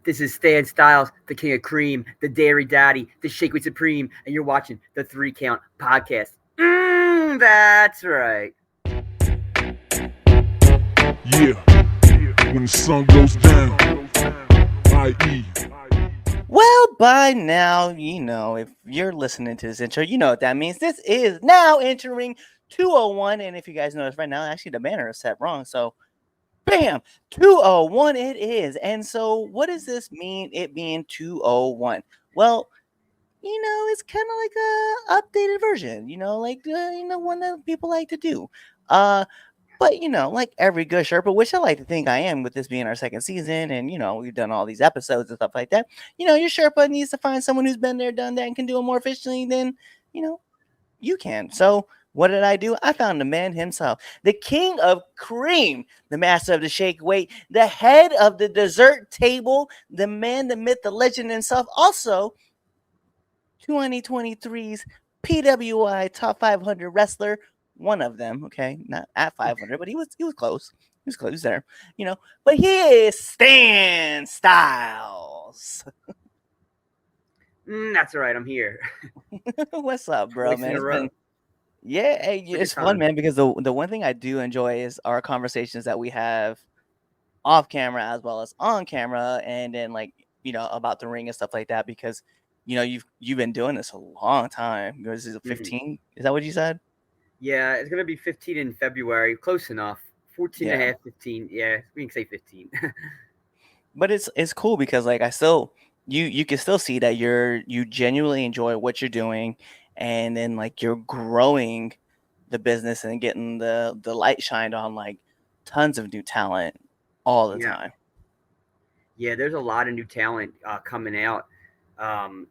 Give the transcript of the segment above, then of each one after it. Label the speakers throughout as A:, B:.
A: This is Stan Styles, the king of cream, the dairy daddy, the shake weight supreme, and you're watching the 3 Count podcast. That's right.
B: Yeah, when the sun goes down, i.e.
C: Well, by now, if you're listening to this intro, you know what that means. This is now entering 201. And if you guys notice right now, actually the banner is set wrong. So, bam, 201 it is. And so, what does this mean, it being 201? Well, it's kind of like a updated version, one that people like to do. But like every good Sherpa, which I like to think I am with this being our second season, and we've done all these episodes and stuff like that. Your Sherpa needs to find someone who's been there, done that, and can do it more efficiently than you know you can. So what did I do? I found the man himself, the king of cream, the master of the shake weight, the head of the dessert table, the man, the myth, the legend himself. Also, 2023's PWI Top 500 wrestler, one of them. Okay, not at 500, but he was close. He was close. He was there. But he is Stan Styles.
A: That's all right. I'm here.
C: What's up, bro,
A: Twice in
C: man?
A: a
C: It's
A: row.
C: been hey, it's fun,
A: time.
C: man. Because the one thing I do enjoy is our conversations that we have off camera as well as on camera, and then about the ring and stuff like that. Because you've been doing this a long time. This is 15. Is that what you said?
A: Yeah, it's going to be 15 in February. Close enough. 14 and a
C: Yeah.
A: half, 15. Yeah, we can say 15.
C: But it's cool because I still you can still see that you genuinely enjoy what you're doing, and then you're growing the business and getting the light shined on tons of new talent all the
A: Yeah.
C: time.
A: Yeah, there's a lot of new talent coming out. Um,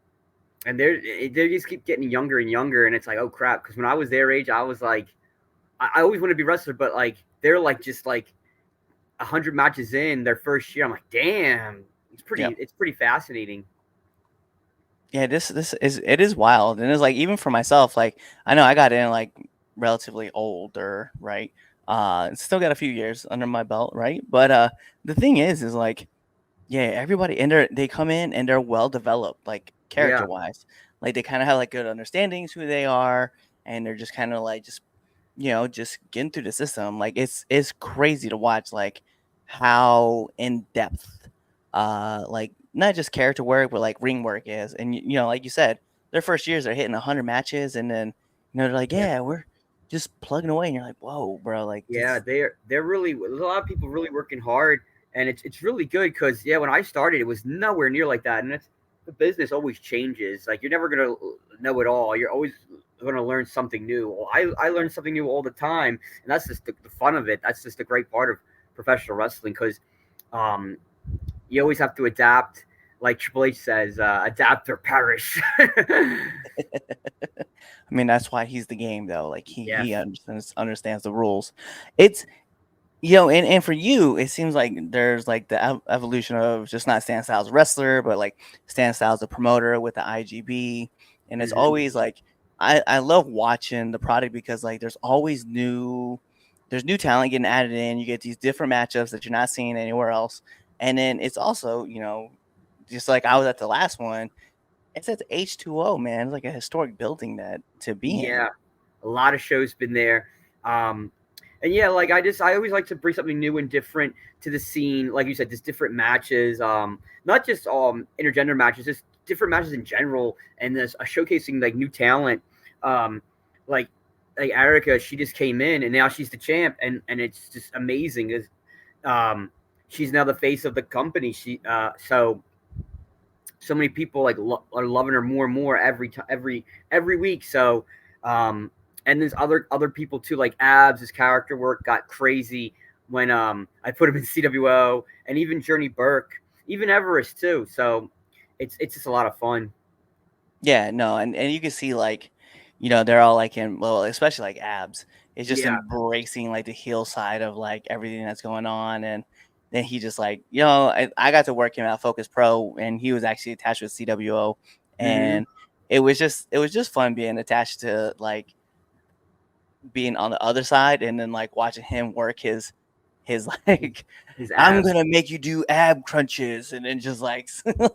A: and they just keep getting younger and younger. And it's like, oh, crap. Because when I was their age, I was like, I always want to be a wrestler, but they're just 100 matches in their first year. I'm like, damn,
C: Yep.
A: it's pretty fascinating.
C: Yeah, it is wild, and it's even for myself, I know I got in relatively older, right? Still got a few years under my belt, right? But the thing is yeah, everybody they come in and they're well developed, character
A: Yeah,
C: wise, they kind of have good understandings who they are, and they're just kind of just getting through the system. It's crazy to watch how in depth not just character work but ring work is. And like you said, their first years are hitting 100 matches, and then they're like,
A: yeah,
C: yeah, we're just plugging away, and you're like, whoa, bro,
A: yeah.
C: this.
A: They're really, there's a lot of people really working hard, and it's really good because yeah, when I started, it was nowhere near like that, and it's the business always changes. Like you're never gonna know it all. You're always gonna learn something new. Well, I learn something new all the time, and that's just the fun of it. That's just the great part of professional wrestling because um, you always have to adapt. Like Triple H says, adapt or perish.
C: I mean, that's why he's the game, though. He
A: Yes.
C: understands the rules. It's and for you, it seems like there's the evolution of just not Stan Styles wrestler, but Stan Styles the promoter with the IGB, and it's
A: Hmm.
C: always I love watching the product because there's new talent getting added in. You get these different matchups that you're not seeing anywhere else, and then it's also just like I was at the last one. It says H2O, man. It's like a historic building that to be in.
A: Yeah, a lot of shows been there. And yeah, I always like to bring something new and different to the scene. Like you said, just different matches, not just intergender matches, just different matches in general, and this showcasing new talent. Um, like like Erica, she just came in and now she's the champ, and it's just amazing. Um, she's now the face of the company. So many people are loving her more and more every week. So, and there's other people too, like Abs. His character work got crazy when I put him in CWO, and even Journey Burke, even Everest too. So, it's just a lot of fun.
C: Yeah, no, and you can see they're all in, well, especially Abs. It's just
A: Yeah.
C: embracing the heel side of everything that's going on, and then he just I got to work him at Focus Pro, and he was actually attached with CWO,
A: Hmm.
C: and it was just fun being attached to being on the other side, and then watching him work his his like,
A: His
C: I'm
A: abs.
C: gonna make you do ab crunches, and then just like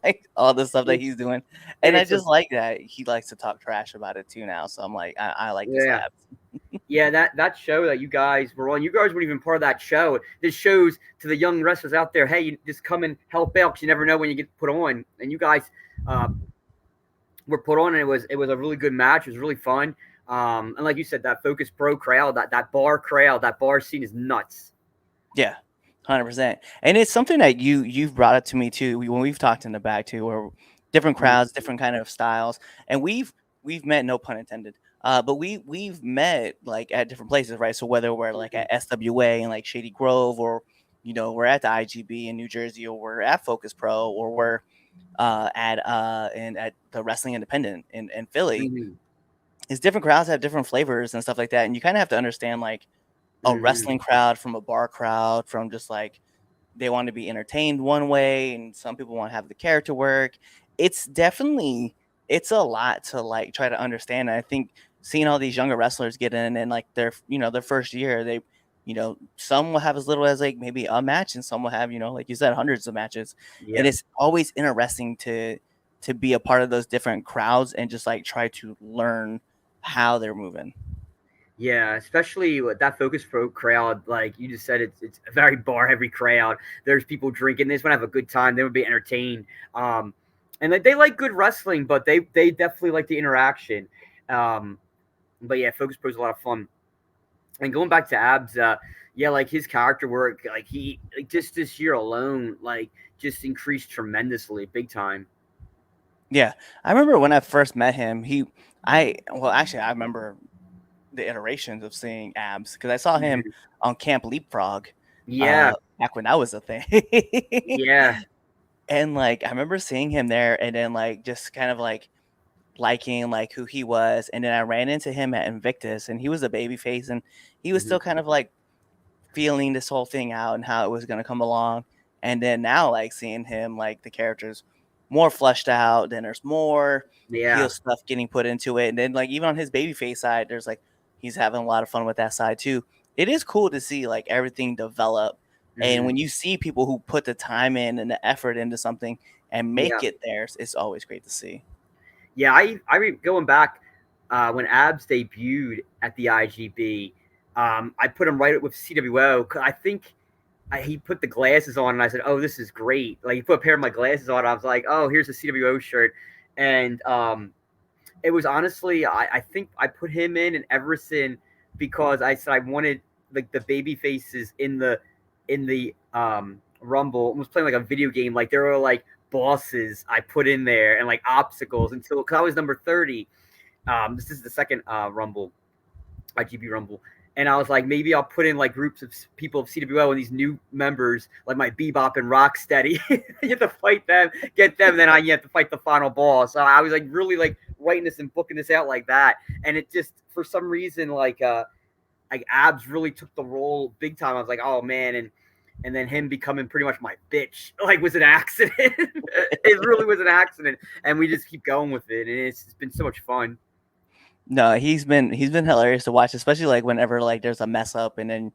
C: like all the stuff that he's doing,
A: And
C: and I
A: it's a
C: just like that he likes to talk trash about it too now. So I'm like, I like his
A: yeah.
C: abs.
A: Yeah, that show that you guys were on, you guys weren't even part of that show. This shows to the young wrestlers out there, hey, you just come and help out because you never know when you get put on. And you guys uh, were put on, and it was a really good match. It was really fun. And like you said, that Focus Pro crowd, that bar crowd, that bar scene is nuts.
C: Yeah, 100%. And it's something that you've brought up to me too when we've talked in the back too, where different
A: Mhm.
C: crowds, different kind of styles, and we've met, no pun intended. But we've met like at different places, right? So whether we're like at SWA in like Shady Grove, or we're at the IGB in New Jersey, or we're at Focus Pro, or we're at the Wrestling Independent in Philly,
A: Mhm.
C: is different crowds have different flavors and stuff like that, and you kind of have to understand like a
A: Mhm.
C: wrestling crowd from a bar crowd, from just like they want to be entertained one way, and some people want to have the character work. It's definitely, it's a lot to like try to understand. And I think seeing all these younger wrestlers get in and like their first year, they some will have as little as like maybe a match, and some will have, like you said, hundreds of matches. And
A: Yeah.
C: it's always interesting to be a part of those different crowds and just like try to learn how they're moving.
A: Yeah, especially with that Focus Pro crowd, like you just said, it's a very bar heavy crowd. There's people drinking. They just want to have a good time. They would be entertained. And they like good wrestling, but they definitely like the interaction. Um, but yeah, Focus Pro is a lot of fun. And going back to Abs, yeah, like his character work, like he like just this year alone, like just increased tremendously, big time.
C: Yeah, I remember when I first met him. Actually, I remember the iterations of seeing Abs because I saw him
A: Mhm.
C: on Camp Leapfrog,
A: Yeah,
C: back when that was a thing.
A: yeah,
C: And like I remember seeing him there, and then like just kind of like liking like who he was, and then I ran into him at Invictus, and he was a baby face, and he was
A: hmm
C: still kind of like feeling this whole thing out and how it was going to come along. And then now, like seeing him, like the characters more fleshed out, then there's more heel
A: yeah.
C: stuff getting put into it. And then, like, even on his babyface side, there's like he's having a lot of fun with that side too. It is cool to see like everything develop. And
A: hmm
C: when you see people who put the time in and the effort into something and
A: Yeah.
C: make it theirs, it's always great to see.
A: Yeah, going back when Abs debuted at the IGB. I put him right with CWO. 'Cause I think he put the glasses on, and I said, "Oh, this is great!" Like he put a pair of my glasses on. I was like, "Oh, here's a CWO shirt," and it was honestly, I think I put him in Everson because I said I wanted like the baby faces in the Rumble. I was playing like a video game. Like there were like bosses I put in there and like obstacles until because I was number 30. This is the second Rumble, IGB Rumble. And I was like, maybe I'll put in like groups of people of CWO and these new members, like my Bebop and Rocksteady. You have to fight them, get them, and then you have to fight the final boss. So I was like really like writing this and booking this out like that. And it just for some reason like Abs really took the role big time. I was like, oh man, and then him becoming pretty much my bitch like was an accident. It really was an accident, and we just keep going with it, and it's been so much fun.
C: No, he's been hilarious to watch, especially like whenever like there's a mess up, and then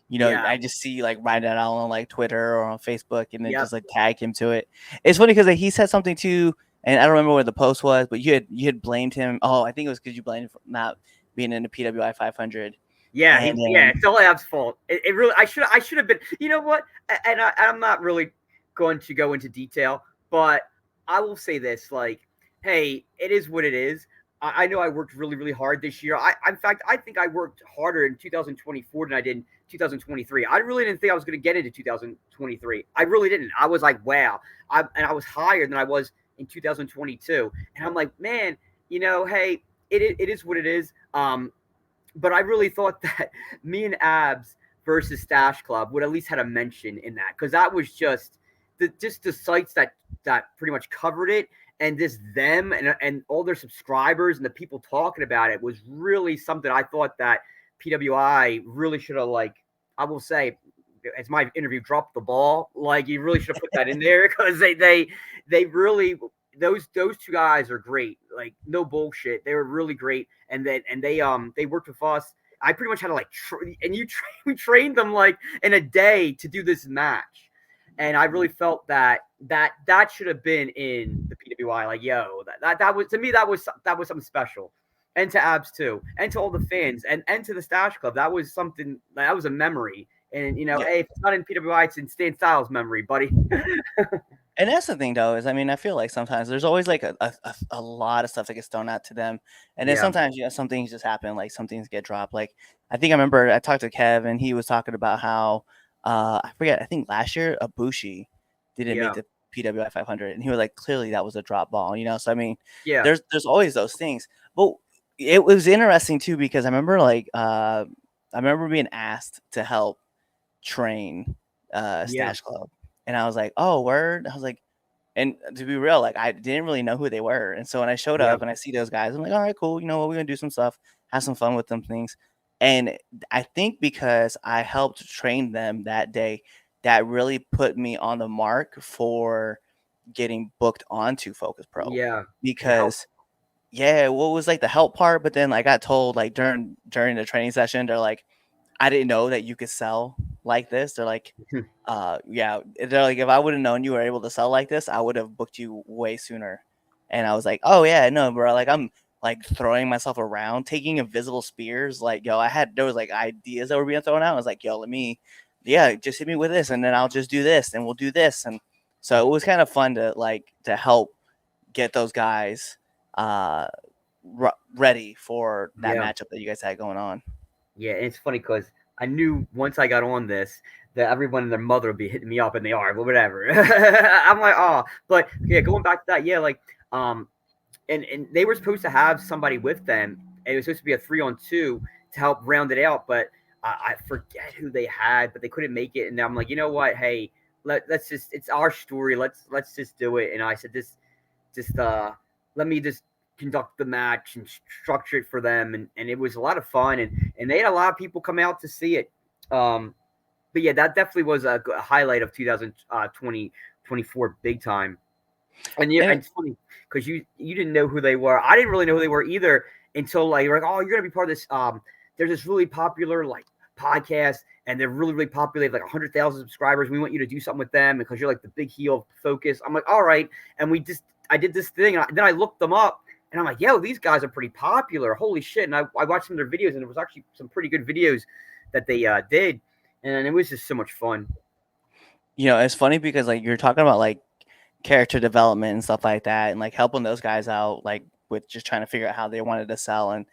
A: Yeah.
C: I just see like write it out on like Twitter or on Facebook, and then
A: Yep.
C: just like tag him to it. It's funny because like, he said something too, and I don't remember what the post was, but you had blamed him. Oh, I think it was because you blamed him for not being in the PWI 500,
A: Yeah,
C: and
A: it's all Ab's fault. It really I should have been. You know what? I'm not really going to go into detail, but I will say this: like, hey, it is what it is. I know I worked really really hard this year. In fact I think I worked harder in 2024 than I did in 2023. I really didn't think I was going to get into 2023. I really didn't. I was like, wow, and I was higher than I was in 2022, and I'm like, man, hey, it is what it is. But I really thought that me and Abs versus Stash Club would at least had a mention in that because that was just the sites that pretty much covered it and just them and all their subscribers and the people talking about it was really something I thought that PWI really should have like I will say as my interview dropped the ball like you really should have put that in there because they really those two guys are great like no bullshit they were really great and they worked with us. I pretty much had to like, we trained them like in a day to do this match. And I really felt that should have been in the PWI. Like, yo, that was, to me, that was something special. And to Abs too, and to all the fans, and to the Stash Club. That was something, that was a memory. And
C: Yeah.
A: hey, if it's not in PWI, it's in Stan Styles' memory, buddy.
C: And that's the thing, though, is I mean, I feel like sometimes there's always like a lot of stuff that gets thrown out to them, and then
A: Yeah.
C: sometimes some things just happen, like some things get dropped. Like I think I remember I talked to Kev, and he was talking about how I forget, I think last year Ibushi didn't make
A: Yeah.
C: the PWI 500, and he was like, clearly that was a drop ball, So I mean,
A: Yeah.
C: there's always those things, but it was interesting too because I remember I remember being asked to help train
A: Yeah.
C: Stash Club. And I was like, oh, word. I was like, and to be real, like I didn't really know who they were. And so when I showed
A: Yeah.
C: up and I see those guys, I'm like, all right, cool. You know what? We're going to do some stuff, have some fun with them things. And I think because I helped train them that day, that really put me on the mark for getting booked onto Focus Pro.
A: Yeah.
C: Because yeah, what was like the help part, but then I got told like during the training session, they're like, I didn't know that you could sell like this. They're like, yeah, they're like, if I would have known you were able to sell like this, I would have booked you way sooner. And I was like, oh yeah, no, bro. Like I'm like throwing myself around, taking invisible spears. Like, yo, there was like ideas that were being thrown out. I was like, yo, just hit me with this, and then I'll just do this, and we'll do this. And so it was kind of fun to help get those guys ready for that matchup that you guys had going on.
A: Yeah, and it's funny because I knew once I got on this that everyone and their mother would be hitting me up, and they are, but whatever. I'm like, oh, but yeah, going back to that, yeah, like, and they were supposed to have somebody with them. And it was supposed to be a 3-on-2 to help round it out, but I forget who they had, but they couldn't make it. And I'm like, you know what? Hey, let's just, it's our story. Let's just do it. And I said, let me just conduct the match and structure it for them, and it was a lot of fun, and they had a lot of people come out to see it. But yeah, that definitely was a highlight of 2024 big time. And yeah, and it's funny because you didn't know who they were. I didn't really know who they were either until like you're like, oh, you're gonna be part of this. There's this really popular like podcast, and they're really, really popular. They have like 100,000 subscribers. We want you to do something with them because you're like the big heel Focus. I'm like, all right, and I did this thing, and then I looked them up. And I'm like, yo, these guys are pretty popular. Holy shit. And I watched some of their videos, and it was actually some pretty good videos that they did. And it was just so much fun.
C: It's funny because like you're talking about like character development and stuff like that, and like helping those guys out, like with just trying to figure out how they wanted to sell and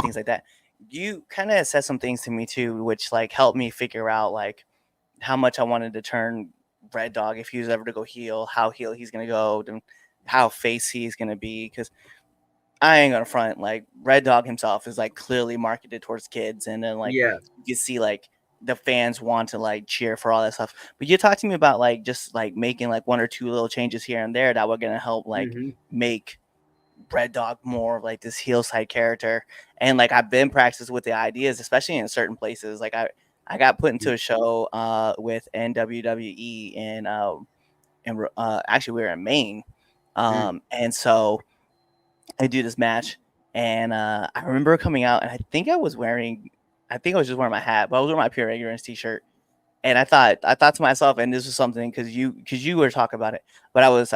C: things like that. You kind of said some things to me too, which like helped me figure out like how much I wanted to turn Red Dog if he was ever to go heel, how heel he's going to go, and how face he's going to be. Because I ain't gonna front, like Red Dog himself is like clearly marketed towards kids, and then like you can see like the fans want to like cheer for all that stuff. But you talk to me about like just like making like one or two little changes here and there that were gonna help like make Red Dog more of like this heel side character. And like I've been practicing with the ideas, especially in certain places. Like I got put into a show with NWWE and actually we were in Maine, and so I do this match, and I remember coming out, and I think I was just wearing my hat, but I was wearing my Pure Ignorance t-shirt, and I thought to myself, and this was something because you were talking about it, but I was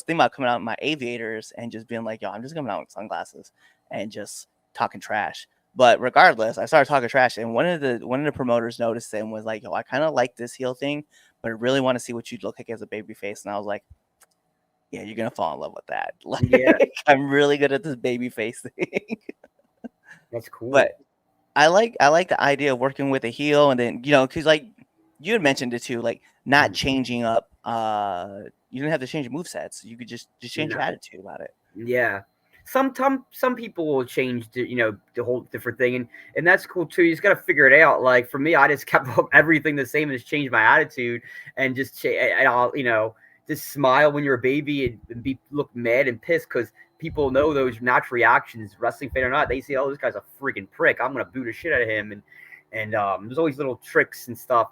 C: thinking about coming out in my aviators and just being like, yo, I'm just coming out with sunglasses and just talking trash. But regardless, I started talking trash, and one of the promoters noticed it and was like, yo, I kind of like this heel thing, but I really want to see what you'd look like as a baby face. And I was like, yeah, you're gonna fall in love with that. Like, I'm really good at this baby face thing.
A: That's cool.
C: But I like the idea of working with a heel, and then because like you had mentioned it too, like not changing up. You didn't have to change your movesets. You could just change your attitude about it.
A: Yeah. Some people will change the whole different thing, and that's cool too. You just got to figure it out. Like for me, I just kept everything the same and just changed my attitude and just I'll just smile when you're a baby and look mad and pissed because people know those natural reactions, wrestling fan or not. They say, "Oh, this guy's a freaking prick. I'm gonna boot the shit out of him." And there's always little tricks and stuff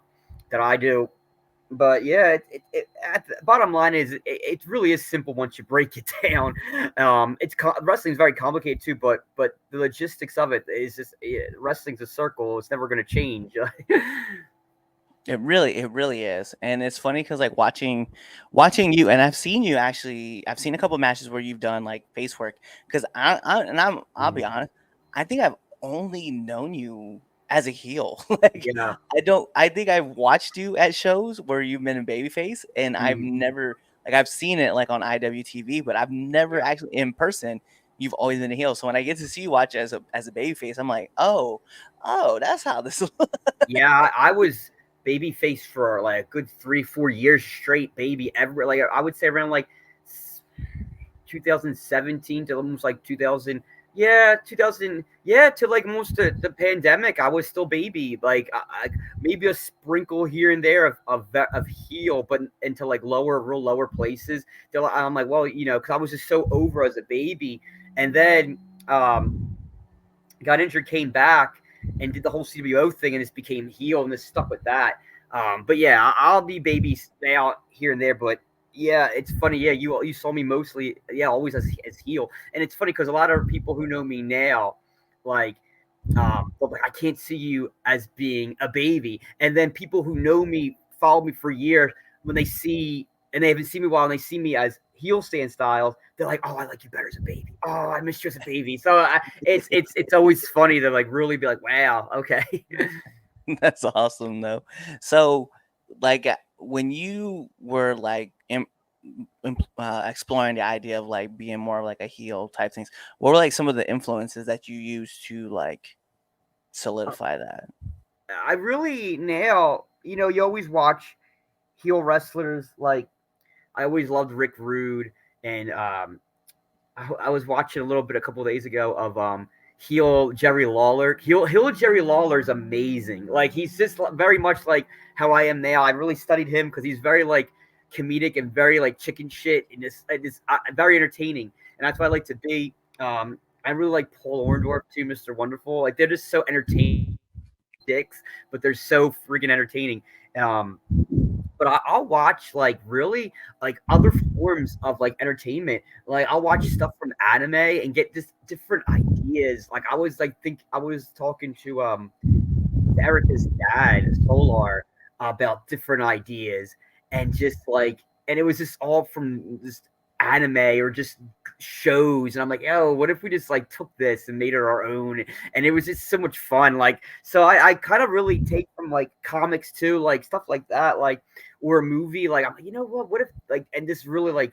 A: that I do But yeah, at the bottom line is it really is simple once you break it down. Wrestling's very complicated too, but the logistics of it is just wrestling's a circle. It's never going to change.
C: It really is, and it's funny because like watching you, and I've seen you actually. I've seen a couple matches where you've done like face work. Because I'll be honest, I think I've only known you as a heel. Like
A: Yeah.
C: I think I've watched you at shows where you've been in babyface, and I've
A: Mhm.
C: never like I've seen it like on IWTV, but I've never
A: Yeah.
C: actually in person. You've always been a heel, so when I get to see you watch as a babyface, I'm like, oh, that's how this.
A: Yeah, I was babyface for like a good 3 4 years straight, baby. Every like I would say around like 2017 to almost like 2000. Yeah, 2000. Yeah, to like most of the pandemic, I was still baby. Like maybe a sprinkle here and there of heel, but into like real lower places. I'm like, well, because I was just so over as a baby, and then um, got injured, came back, and did the whole CWO thing, and just became heel, and just stuck with that. But yeah, I'll be baby now here and there, but yeah, it's funny. Yeah, you saw me mostly, yeah, always as heel, and it's funny because a lot of people who know me now, like, they'll be like, I can't see you as being a baby, and then people who know me, follow me for years, when they see and they haven't seen me a while, and they see me as heel stand styles, they're like, "Oh, I like you better as a baby. Oh, I missed you as a baby." So it's always funny to like really be like, "Wow, okay."
C: That's awesome though. So, like when you were like exploring the idea of like being more like a heel type things, what were like some of the influences that you used to like solidify that?
A: I really now, you always watch heel wrestlers. Like I always loved Rick Rude, and I was watching a little bit a couple of days ago of heel Jerry Lawler. Heel Jerry Lawler is amazing. Like he's just very much like how I am now. I really studied him because he's very like comedic and very like chicken shit and this very entertaining. And that's why I like to be. I really like Paul Orndorff too, Mr. Wonderful. Like they're just so entertaining dicks, but they're so freaking entertaining. Um, but I'll watch like really like other forms of like entertainment. Like I'll watch stuff from anime and get just different ideas. Like I was talking to Erica's dad, Solar, about different ideas and just like and it was just all from just anime or just shows and I'm like, oh, what if we just like took this and made it our own? And it was just so much fun. Like so I kind of really take from like comics too, like stuff like that, like or a movie, like I'm like, what if like and this really like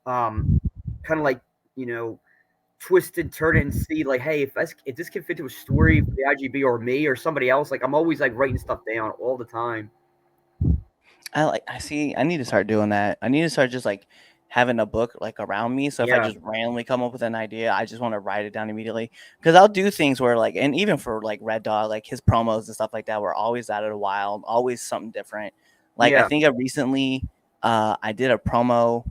A: um kind of like, you know, twist and turn it and see like, hey, if this can fit to a story for the IGB or me or somebody else, like I'm always like writing stuff down all the time.
C: I see. I need to start doing that. I need to start just like having a book like around me. So if I
A: Yeah,
C: just randomly come up with an idea, I just want to write it down immediately. Because I'll do things where like, and even for like Red Dog, like his promos and stuff like that, were always out of the wild, always something different. Like I
A: yeah,
C: think I recently, I did a promo,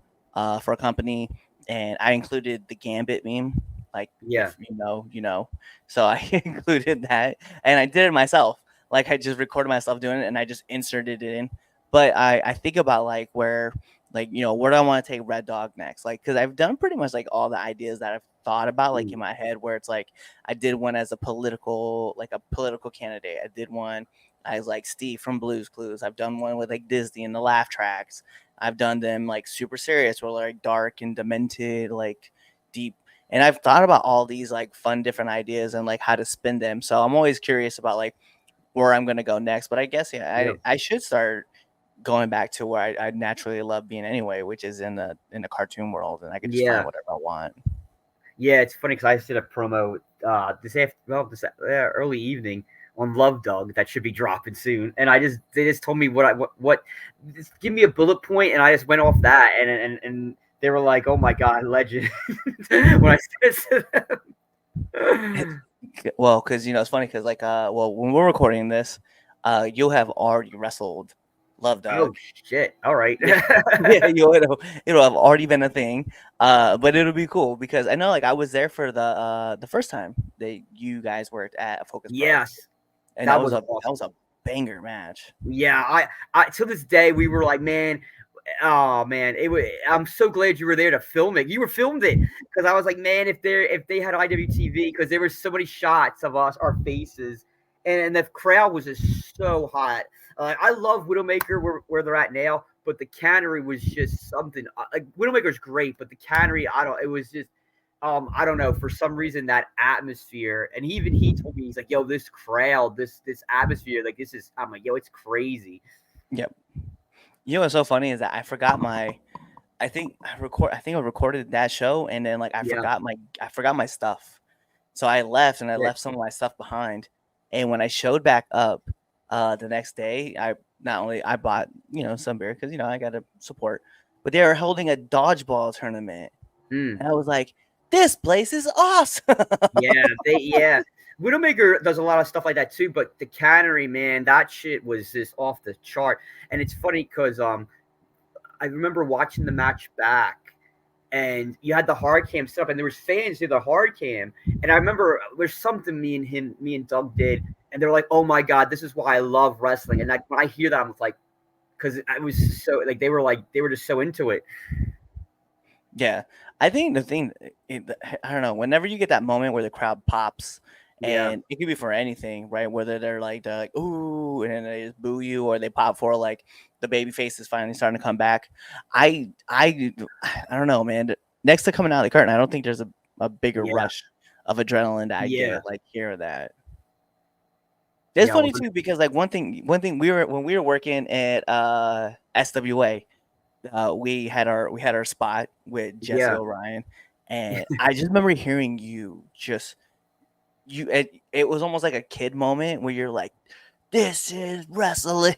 C: for a company, and I included the Gambit meme. Like
A: yeah,
C: if you know, you know. So I included that, and I did it myself. Like I just recorded myself doing it, and I just inserted it in. But I think about like where like where do I want to take Red Dog next? Like because I've done pretty much like all the ideas that I've thought about like in
A: mm,
C: my head where it's like I did one as a political candidate. I did one as like Steve from Blues Clues. I've done one with like Disney and the laugh tracks. I've done them like super serious where like dark and demented, like deep. And I've thought about all these like fun different ideas and like how to spin them. So I'm always curious about like where I'm gonna go next. But I guess yeah,
A: yeah,
C: I should start going back to where I naturally love being anyway, which is in the cartoon world, and I could just find
A: yeah,
C: whatever I want.
A: yeah. It's funny because I just did a promo this early evening on Love Dog that should be dropping soon, and they just told me what just give me a bullet point, and I just went off that, and they were like, "Oh my god, legend!" when I said it to them.
C: Well, because it's funny because like well when we're recording this, you'll have already wrestled Love
A: Oh
C: Dog.
A: shit! All right.
C: Yeah, yeah, it'll have already been a thing. But it'll be cool because I know like I was there for the first time that you guys worked at Focus Pro,
A: Yes,
C: and
A: that was
C: that was
A: awesome.
C: a banger match.
A: Yeah, I to this day we were like, man, oh man, it was. I'm so glad you were there to film it. You were filmed it because I was like, man, if they had IWTV, because there were so many shots of us, our faces, and the crowd was just so hot. I love Widowmaker where they're at now, but the cannery was just something. Like Widowmaker's great, but the cannery, I don't. It was just. I don't know. For some reason, that atmosphere, and even he told me, he's like, "Yo, this crowd, this atmosphere, like this is." I'm like, "Yo, it's crazy."
C: Yep. You know what's so funny is that I forgot my. I think I recorded that show, and then like
A: Yeah,
C: I forgot my stuff. So I left, and I
A: yeah,
C: left some of my stuff behind. And when I showed back up, the next day, I not only I bought some beer because I got to support, but they were holding a dodgeball tournament,
A: mm,
C: and I was like, "This place is awesome!"
A: yeah. Widowmaker does a lot of stuff like that too, but the cannery, man, that shit was just off the chart. And it's funny because I remember watching the match back, and you had the hard cam set up, and there was fans near the hard cam, and I remember there's something me and Doug did, and they were like, "Oh my god, this is why I love wrestling." And like when I hear that, I'm like, because I was so like they were just so into it.
C: Yeah, I think the thing, I don't know. Whenever you get that moment where the crowd pops,
A: Yeah,
C: and it could be for anything, right? Whether they're like ooh, and then they just boo you, or they pop for like the baby face is finally starting to come back. I don't know, man. Next to coming out of the curtain, I don't think there's a bigger
A: yeah,
C: rush of adrenaline that I
A: yeah,
C: get like hear that. It's
A: yeah.
C: funny too because like one thing we were working at SWA, we had our spot with Jesse
A: Yeah,
C: O'Ryan, and I just remember hearing it was almost like a kid moment where you're like, "This is wrestling."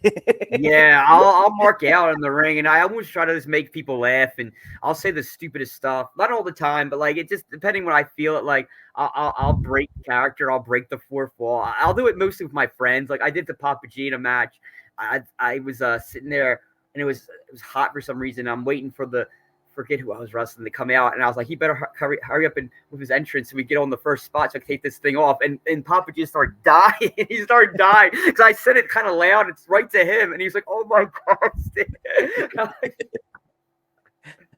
A: yeah, I'll mark out in the ring, and I always try to just make people laugh, and I'll say the stupidest stuff. Not all the time, but like it just depending when I feel it. Like I'll break character, I'll break the fourth wall. I'll do it mostly with my friends. Like I did the Papa G in a match. I was sitting there, and it was hot for some reason. I'm waiting for the forget who I was wrestling to come out, and I was like, he better hurry up and with his entrance so we get on the first spot so I can take this thing off. And Papa just started dying. He started dying because I said it kind of loud. It's right to him, and he's like, "Oh my god!"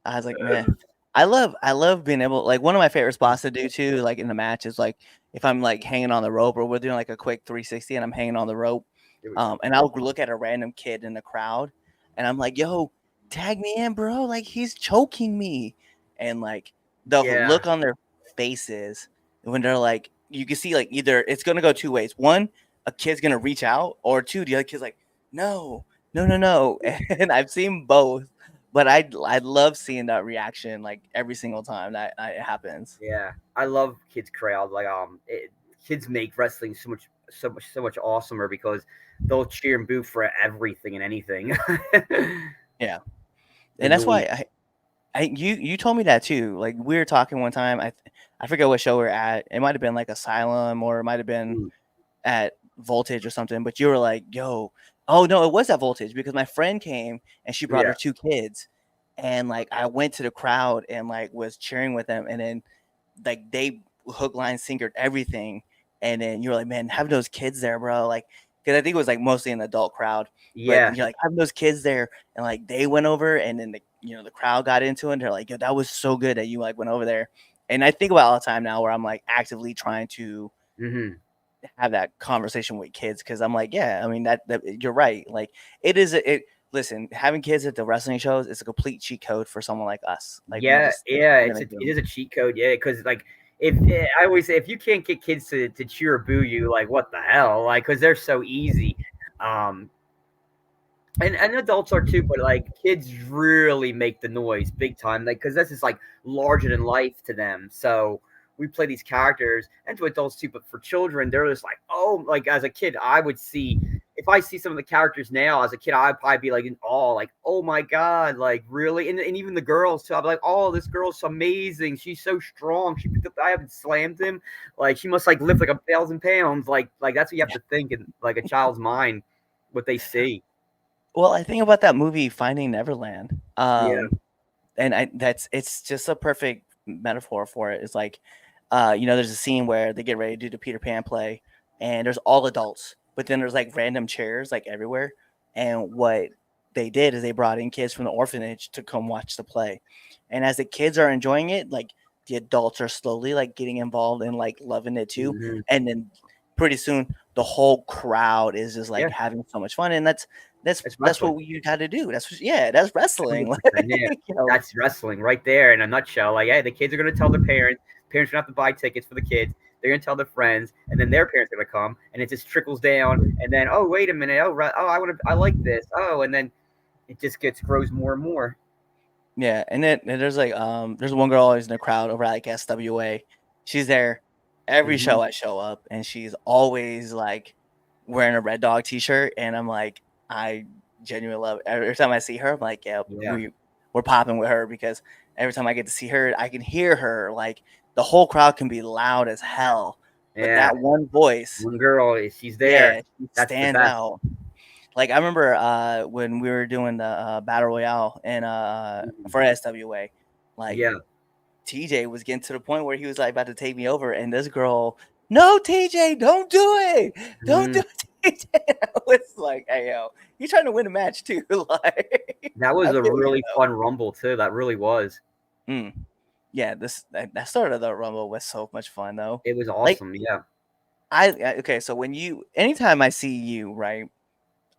C: I was like, man, I love being able like one of my favorite spots to do too, like in the match is like if I'm like hanging on the rope or we're doing like a quick 360 and I'm hanging on the rope, and I'll look at a random kid in the crowd, and I'm like, "Yo, tag me in, bro! Like he's choking me," and like the
A: Yeah,
C: look on their faces when they're like, you can see like either it's gonna go two ways. One, a kid's gonna reach out, or two, the other kid's like, "No, no, no, no," and I've seen both. But I love seeing that reaction like every single time that it happens.
A: yeah. I love kids crowd. Like kids make wrestling so much awesomer because they'll cheer and boo for everything and anything.
C: Yeah,
A: The
C: and that's why
A: noise.
C: you told me that too. Like we were talking one time. I forget what show we are at. It might have been like Asylum or it might have been
A: Mm,
C: at Voltage or something. But you were like, "Yo, oh no, it was at Voltage because my friend came and she brought
A: yeah,
C: her two kids, and like I went to the crowd and like was cheering with them, and then like they hook, line, sinker everything, and then you're like, man, have those kids there, bro, like because I think it was like mostly an adult crowd, but
A: yeah,
C: you're like having those kids there, and like they went over, and then the crowd got into it, and they're like, yo, that was so good that you like went over there, and I think about all the time now where I'm like actively trying to
A: hmm
C: have that conversation with kids because I'm like, yeah, I mean that you're right, like it is it. Listen, having kids at the wrestling shows is a complete cheat code for someone like us. Like we
A: yeah,
C: just
A: yeah.
C: we're
A: It
C: gonna do.
A: is a cheat code. Yeah, because like if I always say if you can't get kids to cheer or boo you, like what the hell? Like because they're so easy. Um, and adults are too, but like kids really make the noise big time, like because this is like larger than life to them. So we play these characters, and to adults too, but for children, they're just like, oh, like as a kid, I would see if I see some of the characters now as a kid, I'd probably be like in awe, like, oh my god, like really, and even the girls too. I'd be like, oh, this girl's amazing, she's so strong. She picked up, I haven't slammed him, like she must like lift like 1,000 pounds, like that's what you have
C: Yeah.
A: to think in like a child's mind, what they see.
C: Well, I think about that movie Finding Neverland.
A: Yeah.
C: And it's just a perfect metaphor for it. It's like there's a scene where they get ready to do the Peter Pan play and there's all adults but then there's like random chairs like everywhere. And what they did is they brought in kids from the orphanage to come watch the play. And as the kids are enjoying it, like the adults are slowly like getting involved and like loving it too.
A: Hmm.
C: And then pretty soon the whole crowd is just like
A: Yeah,
C: having so much fun. And that's
A: it's
C: that's
A: wrestling.
C: what you got to do. That's wrestling.
A: 100%, yeah,
C: you know,
A: that's wrestling right there in a nutshell. Like, hey, the kids are gonna tell their parents. Parents are gonna have to buy tickets for the kids. They're gonna tell their friends, and then their parents are gonna come, and it just trickles down. And then, oh, wait a minute, I like this. Oh, and then it just grows more and more.
C: yeah, and then and there's like there's one girl always in the crowd over at like SWA. She's there every
A: Hmm.
C: show I show up, and she's always like wearing a Red Dog T-shirt, and I'm like, I genuinely love it. Every time I see her, I'm like, yeah,
A: Yeah,
C: we're popping with her because every time I get to see her, I can hear her. Like the whole crowd can be loud as hell, but
A: yeah.
C: that one voice,
A: One girl, she's there.
C: yeah, she
A: That's the
C: stands
A: best.
C: out. Like I remember when we were doing the battle royale and
A: Mhm.
C: for SWA, like
A: Yeah.
C: TJ was getting to the point where he was like about to take me over, and this girl, no TJ, don't do it, don't do
A: Mhm.
C: it, TJ. I was like, hey yo, you trying to win a match too? Like,
A: That
C: I
A: was a
C: feel you
A: really fun rumble too. That really was.
C: though. Yeah, that start of the rumble was so much fun though.
A: It was
C: Like
A: awesome. Yeah.
C: okay, so anytime I see you, right,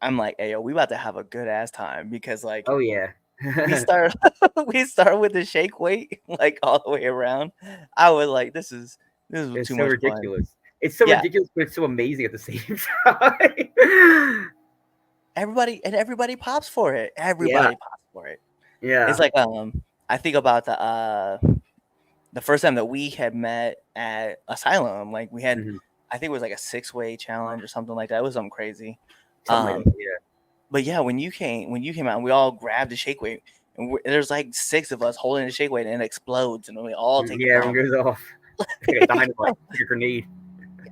C: I'm like, hey yo, we about to have a good ass time because like
A: Oh yeah.
C: we start we start with the shake weight like all the way around. I was like, this is
A: It's
C: too
A: so
C: much fun.
A: ridiculous. It's so
C: Yeah,
A: ridiculous, but it's so amazing at the same time.
C: everybody pops for it.
A: Yeah.
C: Everybody pops for it. It's
A: Yeah.
C: like I think about the first time that we had met at Asylum. Like we had,
A: Mhm.
C: I think it was like a 6-way challenge or something like that. It was something crazy.
A: Something like
C: Um,
A: that. Yeah.
C: but yeah, when you came out, and we all grabbed the shake weight, and there's like 6 of us holding the shake weight, and it explodes, and we all take a
A: Yeah. Everyone
C: bump.
A: goes off. It's like a dynamite, like a grenade.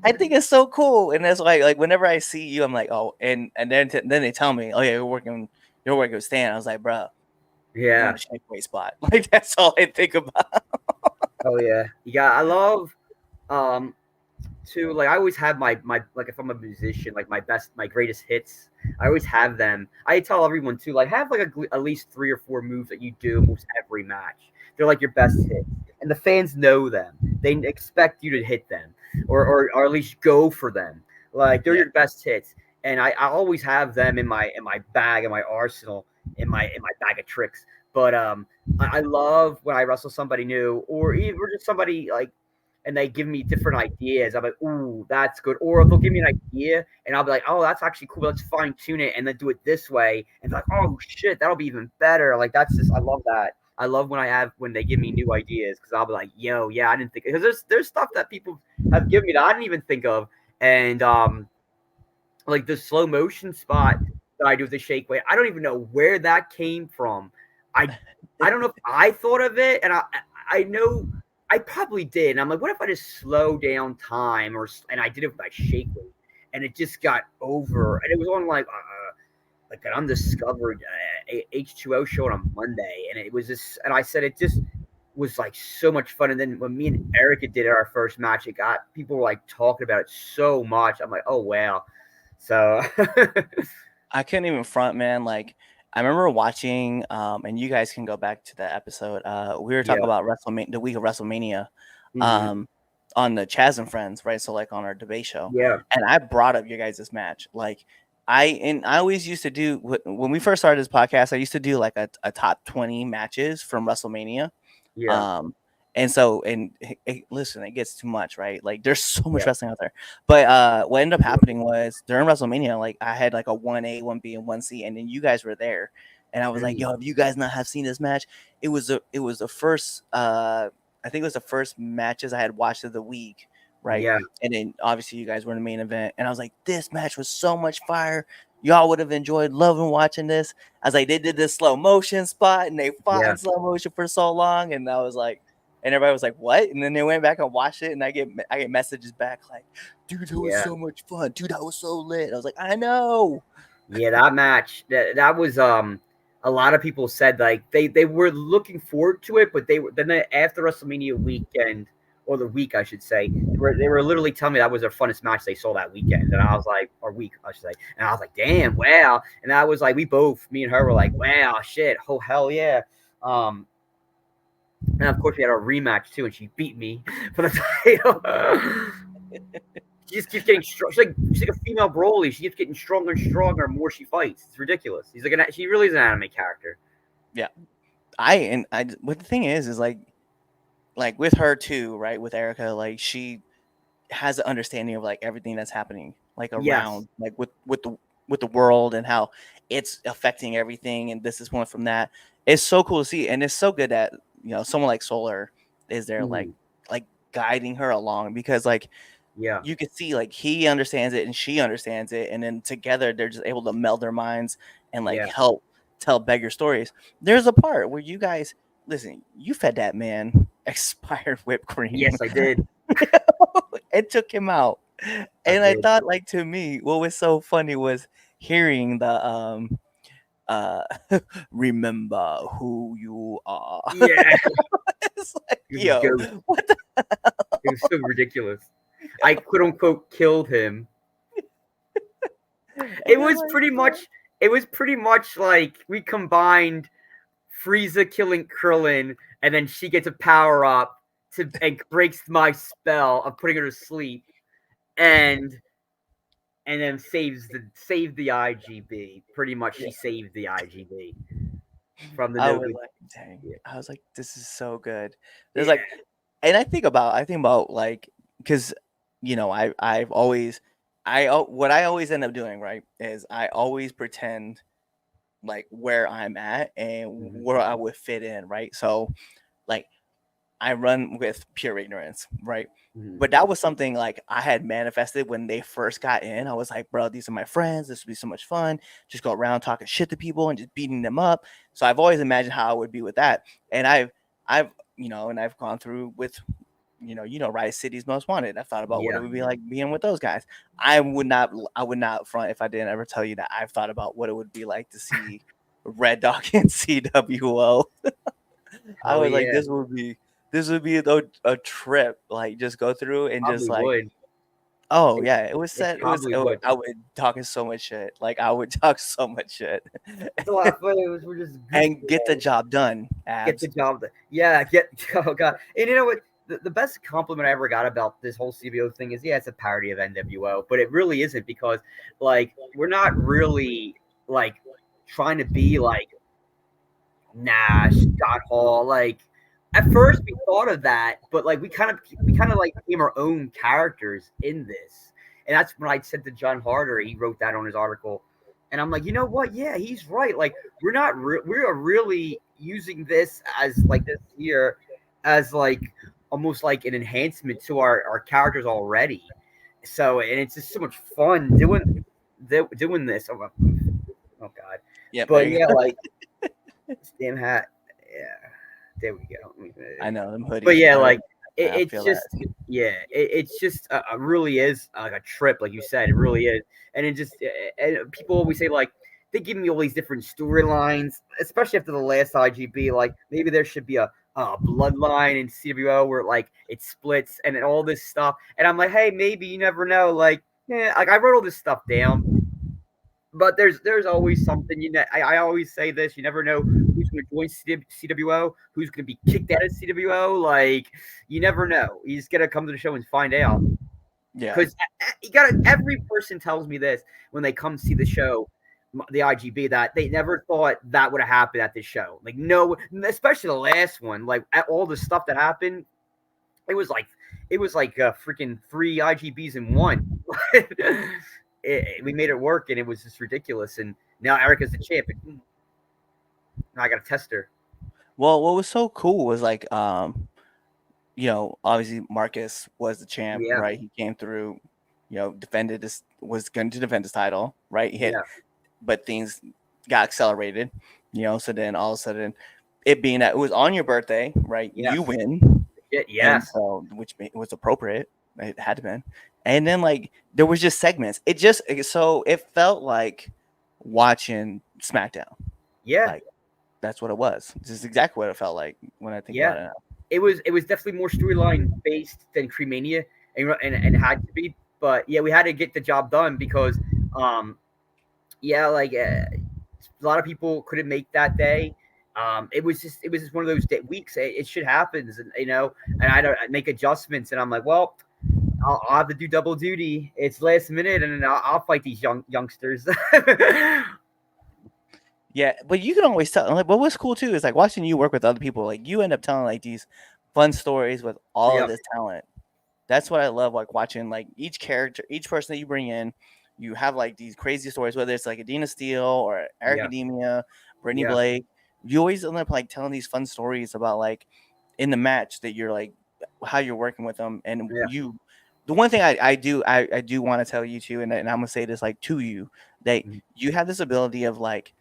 C: I think it's so cool, and that's why like whenever I see you, I'm like, oh, and then they tell me, oh yeah, you're working with Stan. I was like, bro, you're on
A: Yeah.
C: the shake weight spot. Like that's all I think about.
A: Oh yeah. Yeah. I love um to like I always have my like if I'm a musician like my greatest hits. I always have them. I tell everyone too like have like at least 3 or 4 moves that you do most every match. They're like your best hits, and the fans know them. They expect you to hit them or at least go for them. Like they're
C: Yeah.
A: your best hits, and I always have them in my bag in my arsenal in my bag of tricks. But I love when I wrestle somebody new or even just somebody like and they give me different ideas. I'm like, ooh, that's good. Or they'll give me an idea and I'll be like, oh, that's actually cool. Let's fine tune it and then do it this way. And like, oh shit, that'll be even better. Like that's just I love that. I love when they give me new ideas because I'll be like, yo, yeah, I didn't think because there's stuff that people have given me that I didn't even think of. And like the slow motion spot that I do with the shake weight, I don't even know where that came from. I I don't know if I thought of it, and I know I probably did. And I'm like, what if I just slow down time, and I did it with my shake weight, and it just got over, and it was on like an undiscovered H2O show on a Monday, and it was just, and I said it just was like so much fun. And then when me and Erica did our first match, it got people were like talking about it so much. I'm like, oh wow. So
C: I couldn't even front, man. Like I remember watching, and you guys can go back to the episode. We were talking
A: yeah,
C: about WrestleMania, the week of WrestleMania,
A: hmm,
C: um, on the Chaz and Friends, right? So like on our debate show,
A: yeah,
C: and I brought up your guys' match. Like I always used to do when we first started this podcast. I used to do like a top 20 matches from WrestleMania.
A: yeah,
C: Um, and so, listen, it gets too much, right? Like, there's so much
A: yeah,
C: wrestling out there. But what ended up happening was during WrestleMania, like, I had like a 1A, 1B, and 1C, and then you guys were there, and I was like,
A: mm,
C: "Yo, have you guys not have seen this match?" It was the first, I think it was the first matches I had watched of the week, right?
A: yeah,
C: And then obviously you guys were in the main event, and I was like, "This match was so much fire." Y'all would have enjoyed loving watching this. I was like, they did this slow motion spot and they fought
A: yeah,
C: in slow motion for so long, and I was like, and everybody was like, "What?" And then they went back and watched it, and I get messages back like, "Dude, that was
A: yeah,
C: so much fun. Dude, that was so lit." I was like, "I know."
A: yeah. That match, that was a lot of people said like they were looking forward to it, but they were then after WrestleMania weekend or the week, I should say. They were literally telling me that was their funnest match they saw that weekend, and I was like, or week, I should say, and I was like, damn, wow. And I was like, me and her were like, wow, shit, oh hell yeah. Um, and of course we had our rematch too, and she beat me for the title. She just keeps getting strong. She's like a female Broly. She keeps getting stronger and stronger the more she fights. It's ridiculous. She really is an anime character.
C: Yeah, but the thing is like with her too, right? With Erica, like she has an understanding of like everything that's happening like
A: Yes.
C: around, like with the world and how it's affecting everything, and this is one from that. It's so cool to see, and it's so good that someone like Solar is there,
A: Mhm.
C: like guiding her along, because like
A: Yeah.
C: you could see like he understands it and she understands it, and then together they're just able to meld their minds and like
A: Yeah.
C: help tell bigger stories. There's a part where you guys listen, you fed that man expired whipped cream.
A: Yes, I did.
C: It took him out.
A: I
C: And I
A: did.
C: thought, like, to me, what was so funny was hearing the uh remember who you are.
A: Yeah.
C: It's like,
A: He was a
C: yo,
A: goat.
C: what the
A: It was so ridiculous. I quote unquote killed him.
C: and
A: It
C: I'm
A: was
C: like,
A: pretty
C: yeah.
A: much. It was pretty much like we combined Frieza killing Krillin, and then she gets a power up and breaks my spell of putting her to sleep, and then saved the IGB. Pretty much,
C: Yeah.
A: she saved the IGB from the
C: I
A: no
C: was
A: good.
C: like, dang.
A: Yeah,
C: I was like, this is so good. There's
A: yeah,
C: like, and I think about like, because I've always what I always end up doing, right, is I always pretend like where I'm at and
A: mhm,
C: where I would fit in, right? So like I run with pure ignorance, right?
A: mhm.
C: But that was something like I had manifested when they first got in. I was like, bro, these are my friends. This would be so much fun. Just go around talking shit to people and just beating them up. So I've always imagined how I would be with that. And I've gone through with Rice City's Most Wanted. I thought about what it
A: Yeah.
C: would be like being with those guys. I would not front if I didn't ever tell you that I've thought about what it would be like to see Red Dog and CWO. I
A: Hell
C: was like,
A: yeah.
C: this would be a trip. Like just go through and just
A: Probably
C: like,
A: would.
C: oh
A: It,
C: yeah, it was
A: it
C: set.
A: probably would.
C: I would talking so much shit. Like I would talk so much shit
A: It's a lot of fun. We're just
C: and get the
A: goofballs.
C: job done.
A: Get the
C: Abs.
A: job done. Yeah, get oh god. And you know what? The best compliment I ever got about this whole CBO thing is, yeah, it's a parody of NWO, but it really isn't, because like we're not really like trying to be like Nash, Scott Hall. Like at first we thought of that, but like we kind of like became our own characters in this. And that's when I said to John Harder, he wrote that on his article. And I'm like, you know what? Yeah, he's right. Like we are really using this as like this here as like almost like an enhancement to our characters already. So and it's just so much fun doing this. Oh god.
C: Yep, there
A: But
C: you
A: yeah,
C: go.
A: like this damn hat. Yeah, there we go.
C: I know them
A: But
C: hoodies.
A: yeah, like
C: I
A: it's
C: feel that.
A: just it's just really is like a trip, like you said. It really is, and it just and people always say like they give me all these different storylines, especially after the last IGB. Like maybe there should be a bloodline in CWO where like it splits and all this stuff. And I'm like, hey, maybe you never know. Like yeah, like I wrote all this stuff down. But there's always something. I always say this. You never know who's going to join CWO, who's going to be kicked out of CWO. Like you never know. You just got to come to the show and find out.
C: Yeah.
A: Because you got to. Every person tells me this when they come see the show, the IGB, that they never thought that would have happened at this show. Like no, especially the last one. Like all the stuff that happened, it was like freaking 3 IGBs in one. We made it work, and it was just ridiculous. And now Erica's the champ. And now I got to test her.
C: Well, what was so cool was like, obviously Marcus was the champ,
A: Yeah,
C: right? He came through, defended this, was going to defend his title, right? He hit,
A: yeah,
C: but things got accelerated, so then all of a sudden, it being that it was on your birthday, right?
A: yes,
C: You win, and
A: yes,
C: so which was appropriate. It had to been, and then like there was just segments. So it felt like watching SmackDown.
A: yeah,
C: Like that's what it was. This is exactly what it felt like when I think
A: yeah.
C: about it now.
A: it was definitely more storyline based than Cremania, and had to be. But yeah, we had to get the job done because yeah, like a lot of people couldn't make that day. It was just one of those weeks. It shit happens, and and I make adjustments, and I'm like, well, I'll have to do double duty. It's last minute, and I'll fight these youngsters.
C: Yeah, but you can always tell. Like, what was cool too is like watching you work with other people. Like you end up telling like these fun stories with all
A: Yeah,
C: of this talent. That's what I love. Like watching like each character, each person that you bring in, you have like these crazy stories. Whether it's like Adina Steele or
A: yeah,
C: Academia, Brittany
A: yeah,
C: Blake, you always end up like telling these fun stories about like in the match that you're like how you're working with them. And
A: yeah,
C: you, the one thing I do want to tell you too, and I'm gonna say this like to you that
A: mhm,
C: you have this ability of like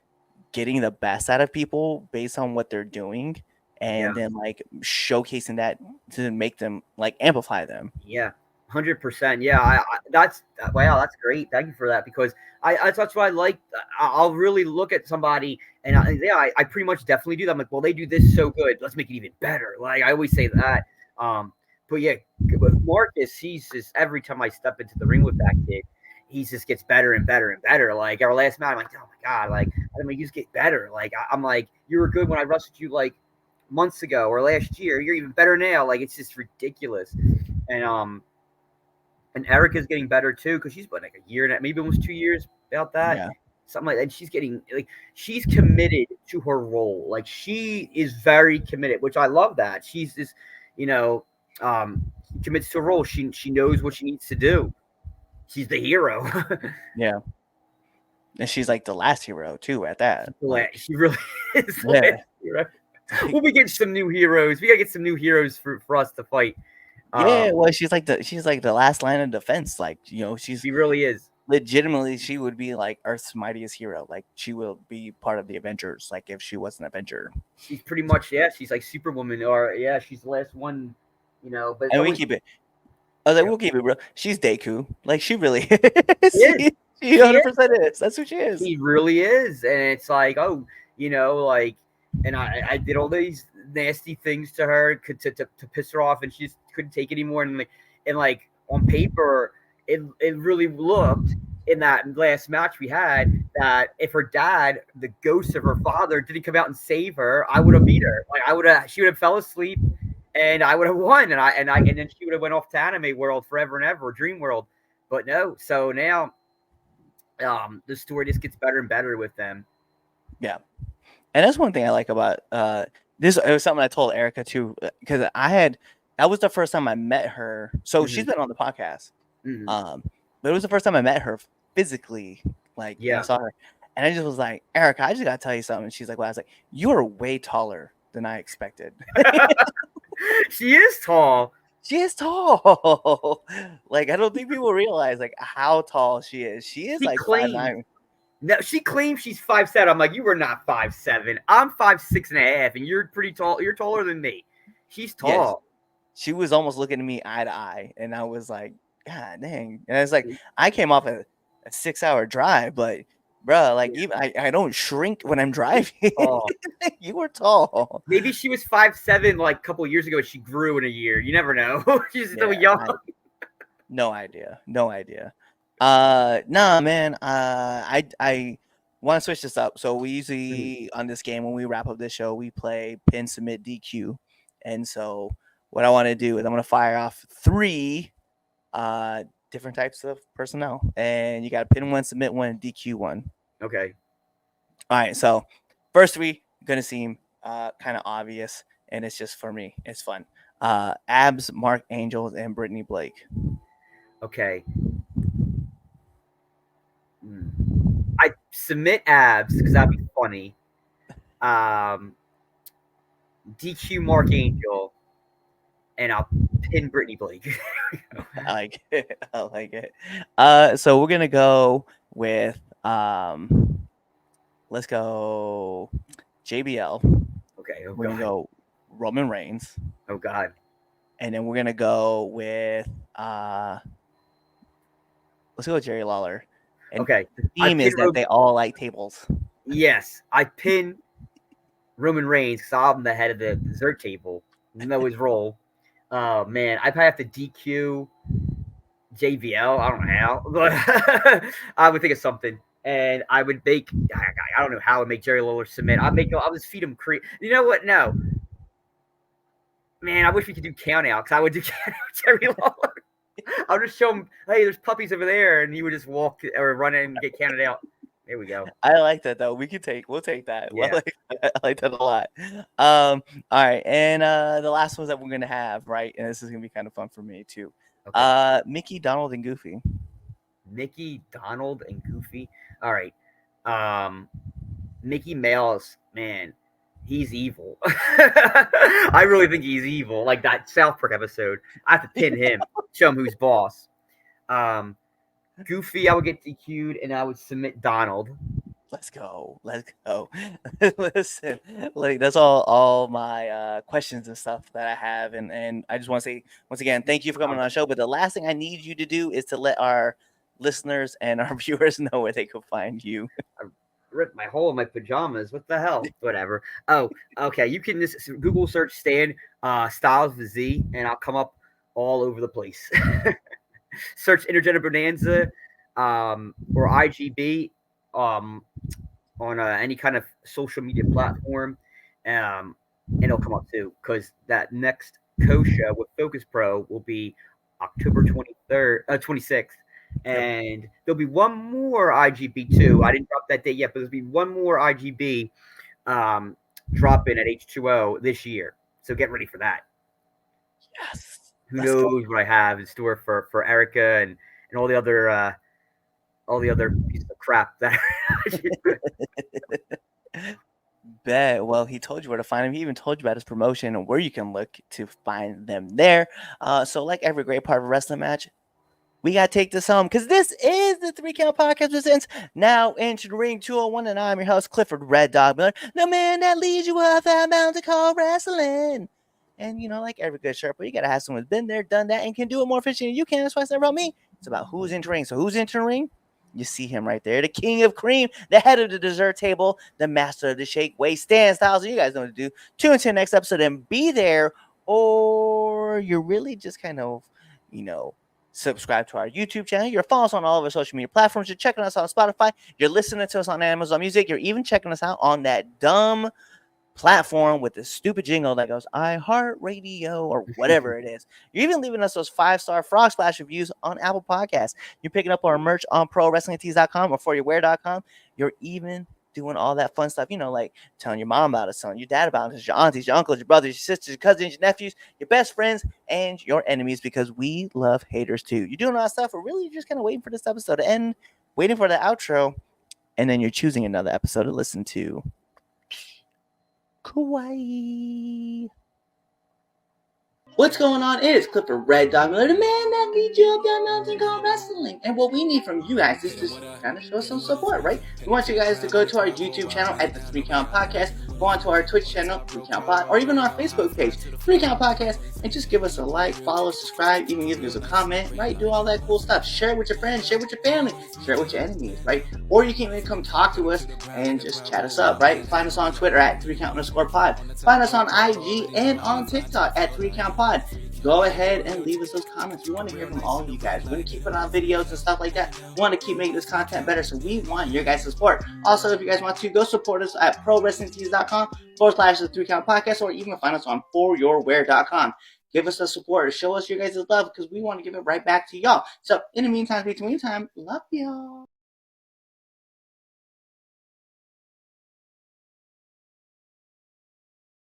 C: getting the best out of people based on what they're doing
A: yeah.
C: and then like showcasing that to make them like amplify them.
A: Yeah, 100%. Yeah, that's wow. That's great. Thank you for that because that's what I like. I'll really look at somebody and yeah, I pretty much definitely do that. I'm like, well, they do this so good. Let's make it even better. Like I always say that. Um, but yeah, with Marcus, he's just every time I step into the ring with that kid, he just gets better and better and better. Like our last match, I'm like, oh my god, like I mean, you just get better. Like I'm like, you were good when I wrestled you like months ago or last year. You're even better now. Like it's just ridiculous. And Erica's getting better too because she's been like a year and maybe almost 2 years about that,
C: Yeah.
A: something like that. And she's getting like she's committed to her role. Like she is very committed, which I love that. She's just you know um commits to a role. She knows what she needs to do. She's the hero.
C: Yeah. And she's like the last hero too at that. Like,
A: She really is the
C: yeah.
A: last hero. We'll be getting some new heroes. We gotta get some new heroes for us to fight.
C: Yeah, well, she's like the last line of defense. Like, you know, she's
A: She really is.
C: legitimately she would be like Earth's mightiest hero. Like she will be part of the Avengers, like if she was an Avenger.
A: She's pretty much she's like Superwoman or she's the last one, but it's
C: And we
A: always
C: keep it. I was like,
A: yeah.
C: we'll keep it real. She's Deku. Like she really
A: She
C: is.
A: is.
C: She
A: She is.
C: 100% is. That's who she is.
A: She really is. And it's like, oh, like and I did all these nasty things to her to piss her off and she just couldn't take it anymore. And like on paper, it really looked in that last match we had that if her dad, the ghost of her father, didn't come out and save her, I would have beat her. Like she would have fell asleep and I would have won, and then she would have went off to Anime World forever and ever, Dream World. But no, so now the story just gets better and better with them.
C: Yeah. And that's one thing I like about this. It was something I told Erica too, because that was the first time I met her. So she's been on the podcast.
A: Mm-hmm.
C: But it was the first time I met her physically, like and I
A: Yeah.
C: saw her. And I just was like, Erica, I just gotta tell you something. And she's like, well, I was like, you are way taller than I expected.
A: She is tall.
C: She is tall. Like I don't think people realize like how tall she is. She is
A: She
C: like
A: claims
C: 5'9".
A: no, she claims she's 5'7". I'm like, you were not 5'7". I'm 5'6.5", and you're pretty tall. You're taller than me. She's
C: Yes.
A: tall.
C: She was almost looking at me eye to eye, and I was like, God dang. And it's like I came off a 6-hour drive, but bro, like even I don't shrink when I'm driving.
A: Tall.
C: You were tall.
A: Maybe she was 5'7" like a couple of years ago. And she grew in a year. You never know. She's still young.
C: No idea. Nah, man. I want to switch this up. So we usually on this game when we wrap up this show, we play pin, submit, DQ. And so what I want to do is I'm going to fire off 3 different types of personnel, and you got to pin 1, submit 1, DQ 1.
A: Okay.
C: All right. So first 3 gonna seem kind of obvious, and it's just for me. It's fun. Abs, Mark Angels, and Brittany Blake.
A: Okay. I submit Abs because that'd be funny. DQ Mark Angel, and I'll pin Brittany Blake.
C: I like it. I like it. So we're gonna go with let's go JBL.
A: Okay. Oh
C: We're gonna
A: god.
C: go Roman Reigns,
A: Oh god.
C: and then we're gonna go with let's go with Jerry Lawler. And
A: Okay.
C: the theme is that they all like tables.
A: Yes, I pin Roman Reigns because I'm the head of the dessert table. know his role. Oh man, I probably have to DQ JVL. I don't know how, but I would think of something. And I would make, I don't know how I would make Jerry Lawler submit. I'll just feed him cream. You know what? No. Man, I wish we could do count out because I would do count out with Jerry Lawler. I'll just show him, hey, there's puppies over there. And he would just walk or run in and get counted out. There we go.
C: I like that though. We'll take that.
A: Yeah.
C: I like that a lot. All right, and the last ones that we're gonna have, right? And this is gonna be kind of fun for me too.
A: Okay.
C: Mickey, Donald, and Goofy.
A: Mickey, Donald, and Goofy. All right. Mickey Mouse, man, he's evil. I really think he's evil. Like that South Park episode. I have to pin him, show him who's boss. Goofy, I would get DQ'd, and I would submit Donald.
C: Let's go. Listen, like that's all my questions and stuff that I have, and I just want to say once again, thank you for coming on the show. But the last thing I need you to do is to let our listeners and our viewers know where they can find you.
A: I ripped my hole in my pajamas. What the hell? Whatever. Oh, okay. You can just Google search Stan Stylez with Z, and I'll come up all over the place. Search Intergender Bonanza or IGB on any kind of social media platform, and it'll come up too. Because that next co-show with Focus Pro will be October 26th. And there'll be one more IGB too. I didn't drop that date yet, but there'll be one more IGB drop in at H2O this year. So get ready for that.
C: Yes.
A: Who knows what I have in store for Erica and all the other pieces of crap that.
C: Bet. Well, he told you where to find him. He even told you about his promotion and where you can look to find them there. So, like every great part of a wrestling match, we got to take this home because this is the 3 Count Podcast presents Now Entering 201, and I'm your host, Clifford Red Dog Miller, the man that leads you up that mountain called wrestling. And, like every good Sherpa, you got to have someone who's been there, done that, and can do it more efficiently than you can. That's why it's not about me. It's about who's entering. So who's entering? You see him right there, the king of cream, the head of the dessert table, the master of the shake weight, Stan Stylez. You guys know what to do. Tune into the next episode and be there, or you're really just kind of, subscribe to our YouTube channel. You're following us on all of our social media platforms. You're checking us out on Spotify. You're listening to us on Amazon Music. You're even checking us out on that dumb platform with the stupid jingle that goes iHeartRadio or whatever it is. You're even leaving us those 5-star frog splash reviews on Apple Podcasts. You're picking up our merch on ProWrestlingTees.com or ForYourWear.com. You're even doing all that fun stuff, like telling your mom about it, telling your dad about it, your aunties, your uncles, your brothers, your sisters, your cousins, your nephews, your best friends, and your enemies, because we love haters too. You're doing all that stuff, or really you're just kind of waiting for this episode to end, waiting for the outro, and then you're choosing another episode to listen to. Kawaii. What's going on? It is Clifford Red Dog Miller, the man that leads you up that mountain called wrestling. And what we need from you guys is just kind of show us some support, right? We want you guys to go to our YouTube channel at the 3 Count Podcast, go on to our Twitch channel, 3 Count Pod, or even our Facebook page, 3 Count Podcast, and just give us a like, follow, subscribe, even give us a comment, right? Do all that cool stuff. Share it with your friends, share it with your family, share it with your enemies, right? Or you can even come talk to us and just chat us up, right? Find us on Twitter at 3Count_pod. Find us on IG and on TikTok at 3 Count Pod. Go ahead and leave us those comments. We want to hear from all of you guys. We're going to keep putting on videos and stuff like that. We want to keep making this content better, so we want your guys' support. Also, if you guys want to, go support us at ProWrestlingTees.com/the 3 Count Podcast, or even find us on ForYourWear.com. Give us the support. Show us your guys' love, because we want to give it right back to y'all. So, in the meantime, between time, love y'all.